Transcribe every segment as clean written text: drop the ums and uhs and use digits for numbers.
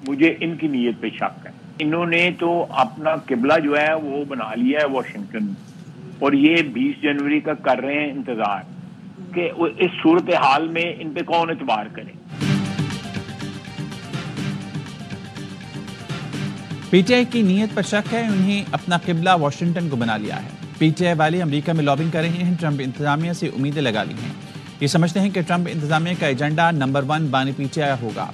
مجھے ان کی نیت پہ شک ہے. انہوں نے تو اپنا قبلہ جو ہے وہ بنا لیا ہے واشنگٹن، اور یہ 20 جنوری کا کر رہے ہیں انتظار کہ اس صورتحال میں ان پہ کون اعتبار کرے. پی ٹی آئی کی نیت پر شک ہے، انہیں اپنا قبلہ واشنگٹن کو بنا لیا ہے. پی ٹی آئی والے امریکہ میں لابنگ کر رہے ہیں، ٹرمپ انتظامیہ سے امیدیں لگا لی ہیں. یہ سمجھتے ہیں کہ ٹرمپ انتظامیہ کا ایجنڈا نمبر 1 بانی پی ٹی آئی ہوگا.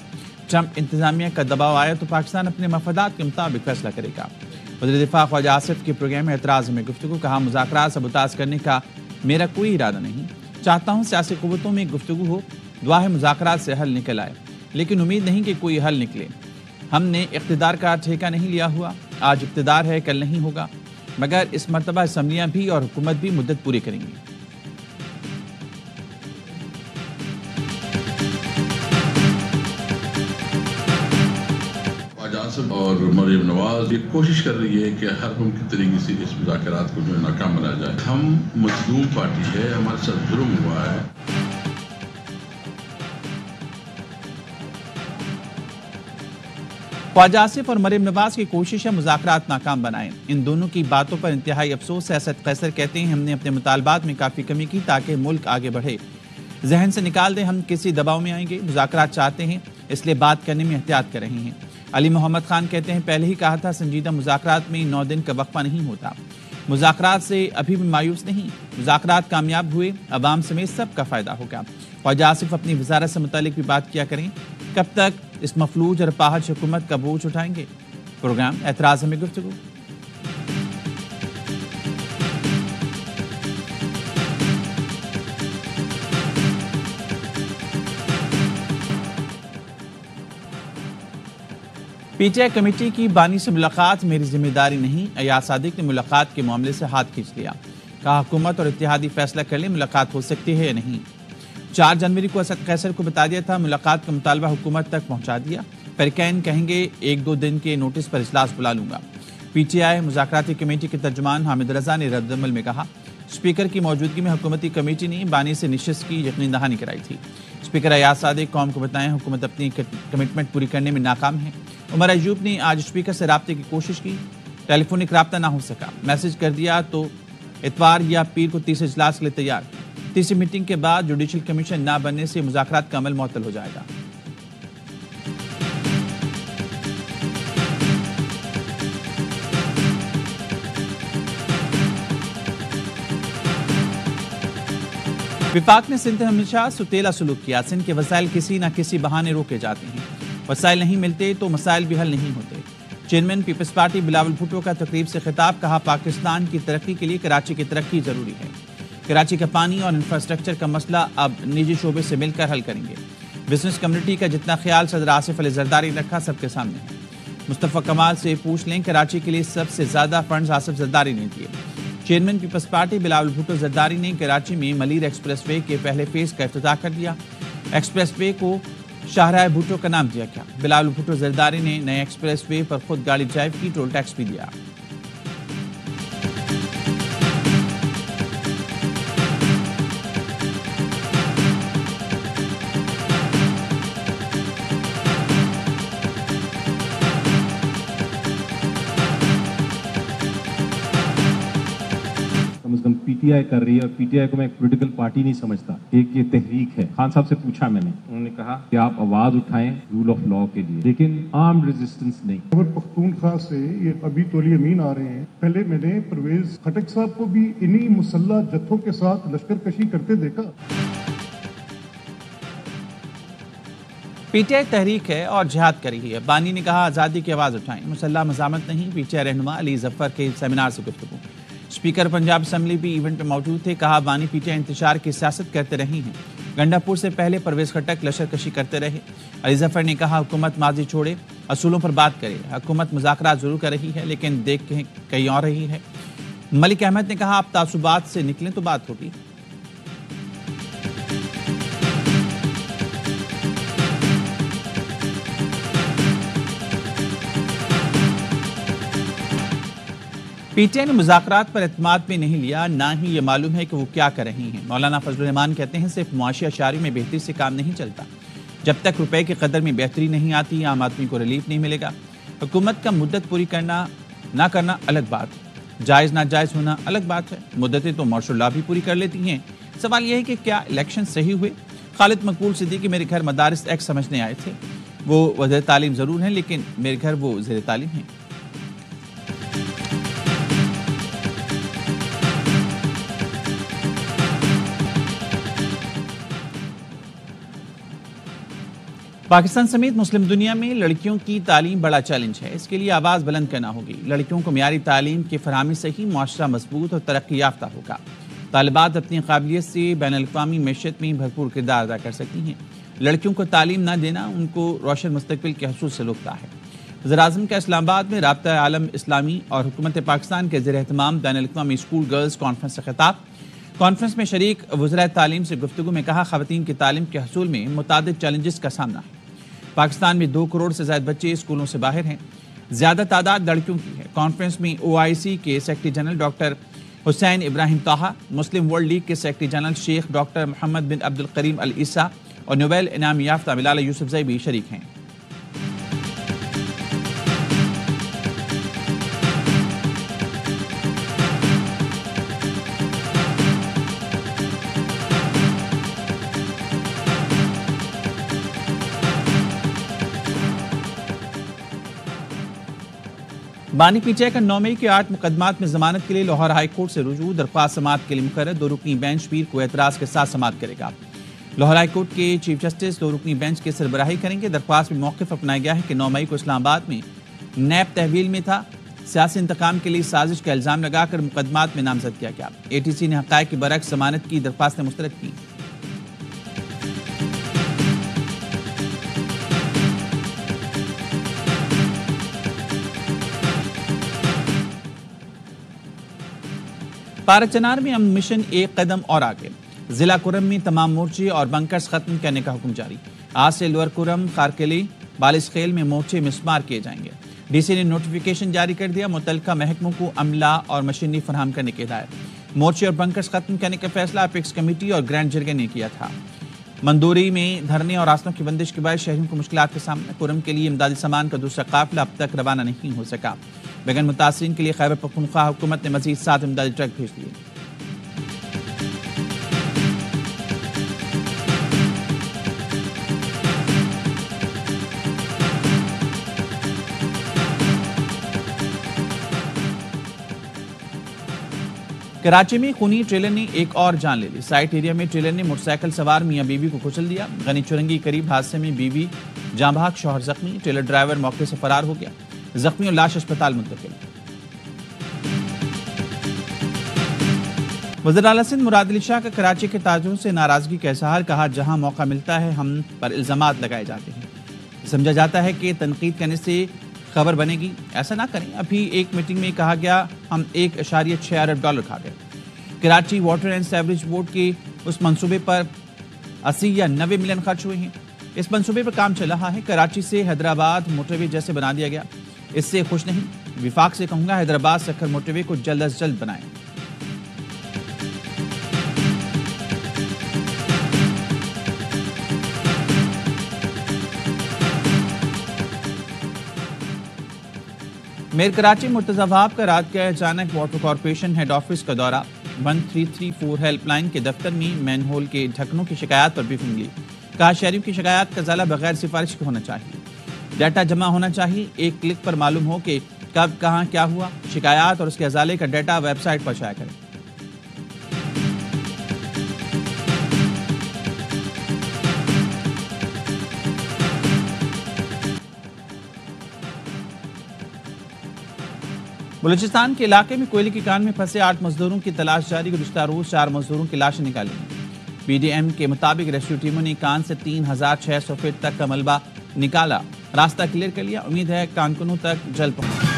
ٹرمپ انتظامیہ کا دباؤ آیا تو پاکستان اپنے مفادات کے مطابق فیصلہ کرے گا. وزیر دفاع خواجہ آصف کے پروگرام میں اعتراض میں گفتگو، کہا مذاکرات سبوتاژ کرنے کا میرا کوئی ارادہ نہیں. چاہتا ہوں سیاسی قوتوں میں گفتگو ہو، دعا ہے مذاکرات سے حل نکل آئے، لیکن امید نہیں کہ کوئی حل نکلے. ہم نے اقتدار کا ٹھیکہ نہیں لیا ہوا، آج اقتدار ہے کل نہیں ہوگا، مگر اس مرتبہ اسمبلیاں بھی اور حکومت بھی مدت پوری کریں گی. آصف اور مریم نواز یہ کوشش کر رہی ہے کہ ہر ممکن طریقے سے اس مذاکرات کو جو ہے ناکام بنایا جائے. ہم مظلوم پارٹی ہے، ہمارے ساتھ ظلم ہوا ہے. خواجہ آصف اور مریم نواز کی کوشش ہے مذاکرات ناکام بنائیں. ان دونوں کی باتوں پر انتہائی افسوس ہے. اسد قیصر کہتے ہیں ہم نے اپنے مطالبات میں کافی کمی کی تاکہ ملک آگے بڑھے. ذہن سے نکال دیں ہم کسی دباؤ میں آئیں گے، مذاکرات چاہتے ہیں اس لیے بات کرنے میں احتیاط کر رہے ہیں. علی محمد خان کہتے ہیں پہلے ہی کہا تھا سنجیدہ مذاکرات میں 9 دن کا وقفہ نہیں ہوتا. مذاکرات سے ابھی بھی مایوس نہیں، مذاکرات کامیاب ہوئے عوام سمیت سب کا فائدہ ہوگا. خواجہ آصف اپنی وزارت سے متعلق بھی بات کیا کریں، کب تک اس مفلوج اور پاہج حکومت کا بوجھ اٹھائیں گے. پروگرام اعتراض میں گفتگو. پی ٹی آئی کمیٹی کی بانی سے ملاقات میری ذمہ داری نہیں. ایاز صادق نے ملاقات کے معاملے سے ہاتھ کھینچ لیا، کہا حکومت اور اتحادی فیصلہ کر لیں ملاقات ہو سکتی ہے یا نہیں. 4 جنوری کو اسد قیصر کو بتا دیا تھا، ملاقات کا مطالبہ حکومت تک پہنچا دیا. فریقین کہیں گے 1-2 دن کے نوٹس پر اجلاس بلا لوں گا. پی ٹی آئی مذاکراتی کمیٹی کے ترجمان حامد رضا نے رد عمل میں کہا اسپیکر کی موجودگی میں حکومتی کمیٹی نے بانی سے نشست کی یقین دہانی کرائی تھی. اسپیکر ایاز صادق قوم کو بتائیں حکومت اپنی کمٹمنٹ پوری کرنے میں ناکام ہے. عمر ایوب نے آج اسپیکر سے رابطے کی کوشش کی، ٹیلی فونک رابطہ نہ ہو سکا. میسج کر دیا تو اتوار یا پیر کو تیسرے اجلاس کے لیے تیار. تیسری میٹنگ کے بعد جوڈیشل کمیشن نہ بننے سے مذاکرات کا عمل معطل ہو جائے گا. وفاق نے سندھ میں ہمیشہ ستیلا سلوک کیا. سندھ کے وسائل کسی نہ کسی بہانے روکے جاتے ہیں، وسائل نہیں ملتے تو مسائل بھی حل نہیں ہوتے. Chairman peoples party Bilawal Bhutto کا تقریب سے خطاب، کہا پاکستان کی ترقی کے لیے کراچی کی ترقی ضروری ہے. کراچی کا پانی اور انفراسٹرکچر کا مسئلہ اب نجی شعبے سے مل کر حل کریں گے. بزنس کمیونٹی کا جتنا خیال صدر آصف علی زرداری نے رکھا سب کے سامنے ہے. مصطفیٰ کمال سے پوچھ لیں، کراچی کے لیے سب سے زیادہ فنڈز آصف زرداری نے دیے. Chairman peoples party Bilawal Bhutto Zardari نے کراچی میں ملیر ایکسپریس وے کے پہلے فیز کا افتتاح کر دیا. ایکسپریس وے کو شاہراہ بھٹو کا نام دیا گیا. بلاول بھٹو زرداری نے نئے ایکسپریس وے پر خود گاڑی ڈرائیو کی، ٹول ٹیکس بھی دیا. پی ٹی آئی کر رہی ہے، اور پی ٹی آئی کو میں ایک پولیٹیکل پارٹی نہیں سمجھتا، ایک یہ تحریک ہے. خان صاحب سے پوچھا میں نے، انہوں نے کہا کہ آپ آواز اٹھائیں رول آف لا کے لیے، لیکن آرمڈ ریزسٹنس نہیں. خیبر پختونخوا سے یہ ابھی تولی امین آ رہے ہیں. پہلے میں نے پرویز خٹک صاحب کو بھی انہی مسلح جتھوں کے ساتھ لشکر کشی کرتے دیکھا. پی ٹی آئی تحریک ہے اور جہاد کر رہی ہے. بانی نے کہا آزادی کی آواز اٹھائیں، مسلح مزاحمت نہیں. پی ٹی آئی رہنما علی ظفر کے سیمینار سے گفتگو. اسپیکر پنجاب اسمبلی بھی ایونٹ میں موجود تھے، کہا بانی پی ٹی آئی انتشار کی سیاست کرتے رہی ہیں. گنڈا پور سے پہلے پرویز خٹک لشکر کشی کرتے رہے. علی ظفر نے کہا حکومت ماضی چھوڑے، اصولوں پر بات کرے. حکومت مذاکرات ضرور کر رہی ہے لیکن دیکھ کے کہیں اور رہی ہے. ملک احمد نے کہا آپ تعصبات سے نکلیں تو بات ہوگی. پی ٹی آئی نے مذاکرات پر اعتماد میں نہیں لیا، نہ ہی یہ معلوم ہے کہ وہ کیا کر رہی ہیں. مولانا فضل الرحمان کہتے ہیں صرف معاشی اشاریوں میں بہتری سے کام نہیں چلتا، جب تک روپے کی قدر میں بہتری نہیں آتی عام آدمی کو ریلیف نہیں ملے گا۔ حکومت کا مدت پوری کرنا نہ کرنا الگ بات ہے، جائز ناجائز ہونا الگ بات ہے۔ مدتیں تو مارشل لا بھی پوری کر لیتی ہیں۔ سوال یہ ہے کہ کیا الیکشن صحیح ہوئے؟ خالد مقبول صدیقی میرے گھر مدارس ایکٹ سمجھنے آئے تھے، وہ وزیر تعلیم ضرور ہیں لیکن میرے گھر وہ زیر تعلیم ہیں۔ پاکستان سمیت مسلم دنیا میں لڑکیوں کی تعلیم بڑا چیلنج ہے، اس کے لیے آواز بلند کرنا ہوگی۔ لڑکیوں کو معیاری تعلیم کی فراہمی سے ہی معاشرہ مضبوط اور ترقی یافتہ ہوگا۔ طالبات اپنی قابلیت سے بین الاقوامی معیشت میں بھرپور کردار ادا کر سکتی ہیں۔ لڑکیوں کو تعلیم نہ دینا ان کو روشن مستقبل کے حصول سے روکتا ہے۔ وزیر اعظم کا اسلام آباد میں رابطہ عالم اسلامی اور حکومت پاکستان کے زیر اہتمام بین الاقوامی اسکول گرلز کانفرنس سے خطاب۔ کانفرنس میں شریک وزراء تعلیم سے گفتگو میں کہا، خواتین کی تعلیم کے حصول میں متعدد چیلنجز کا سامنا ہے۔ پاکستان میں 2 کروڑ سے زائد بچے اسکولوں سے باہر ہیں، زیادہ تعداد لڑکیوں کی ہے۔ کانفرنس میں OIC کے سیکرٹری جنرل ڈاکٹر حسین ابراہیم طاہا، مسلم ورلڈ لیگ کے سیکرٹری جنرل شیخ ڈاکٹر محمد بن عبد الکریم العیسیٰ اور نوبل انعام یافتہ ملالہ یوسفزئی بھی شریک ہیں۔ بانی پی ٹی آئی کا 9 مئی کے 8 مقدمات میں ضمانت کے لیے لاہور ہائی کورٹ سے رجوع، درخواست سماعت کے لیے مقرر 2 رکنی بینچ پیر کو اعتراض کے ساتھ سماعت کرے گا۔ لاہور ہائی کورٹ کے چیف جسٹس 2 رکنی بینچ کی سربراہی کریں گے۔ درخواست میں موقف اپنایا گیا ہے کہ 9 مئی کو اسلام آباد میں نیب تحویل میں تھا، سیاسی انتقام کے لیے سازش کا الزام لگا کر مقدمات میں نامزد کیا گیا۔ ATC نے حقائق کے برعکس ضمانت کی درخواستیں مسترد کی۔ پارک چنار میں امن مشن ایک قدم اور آگے، ضلع کرم میں تمام مورچے اور بنکرز ختم کرنے کا حکم جاری۔ آج سے لوور کرم، خارکلی، بالس خیل میں مورچے مسمار کیے جائیں گے۔ DC نے نوٹیفیکیشن جاری کر دیا، متعلقہ محکموں کو عملہ اور مشینری فراہم کرنے کی ہدایت۔ مورچے اور بنکرز ختم کرنے کا فیصلہ اپیکس کمیٹی اور گرینڈ جرگے نے کیا تھا۔ مندوری میں دھرنے اور راستوں کی بندش کے باعث شہریوں کو مشکلات کا سامنا۔ کرم کے لیے امدادی سامان کا دوسرا قافلہ اب تک روانہ نہیں ہو سکا۔ بغیر متاثرین کے لیے خیبر پختونخوا حکومت نے مزید 7 امدادی ٹرک بھیج دیے۔ کراچی میں خونی ٹریلر نے ایک اور جان لے لی۔ سائٹ ایریا میں ٹریلر نے موٹر سائیکل سوار میاں بیوی کو کچل دیا۔ غنی چرنگی قریب حادثے میں بیوی جاں بحق، شوہر زخمی۔ ٹریلر ڈرائیور موقع سے فرار ہو گیا، زخمی اور لاش اسپتال منتقل۔ وزیر اعلیٰ سندھ مراد علی شاہ کا کراچی کے تاجروں سے ناراضگی کا اظہار، کہا جہاں موقع ملتا ہے ہم پر الزامات لگائے جاتے ہیں، سمجھا جاتا ہے کہ تنقید کرنے سے خبر بنے گی، ایسا نہ کریں۔ ابھی ایک میٹنگ میں کہا گیا ہم $1.6 ارب کھا گئے۔ Karachi water and sewerage board کے اس منصوبے پر 80 یا 90 ملین خرچ ہوئے ہیں۔ اس منصوبے پر کام چل رہا ہے۔ کراچی سے حیدرآباد موٹر وے جیسے بنا دیا گیا، اس سے خوش نہیں۔ وفاق سے کہوں گا حیدرآباد سکھر موٹر وے کو جلد از جلد بنائیں۔ میر کراچی مرتضی وہاب کا رات گئے اچانک واٹر کارپوریشن ہیڈ آفس کا دورہ۔ 1334 ہیلپ لائن کے دفتر میں مین ہول کے ڈھکنوں کی شکایات پر بریفنگ لی۔ کہا شہریوں کی شکایات کا ازالہ بغیر سفارش کے ہونا چاہیے، ڈیٹا جمع ہونا چاہیے، ایک کلک پر معلوم ہو کہ کب کہاں کیا ہوا۔ شکایات اور اس کے ازالے کا ڈیٹا ویب سائٹ پر شائع کریں۔ بلوچستان کے علاقے میں کوئلے کی کان میں پھنسے 8 مزدوروں کی تلاش جاری۔ گزشتہ روز 4 مزدوروں کی لاشیں نکالی گئیں۔ PDM کے مطابق ریسکیو ٹیموں نے کان سے 3600 فٹ تک کا ملبہ نکالا، راستہ کلیئر کر لیا۔ امید ہے کانکنوں تک جلد پہنچے۔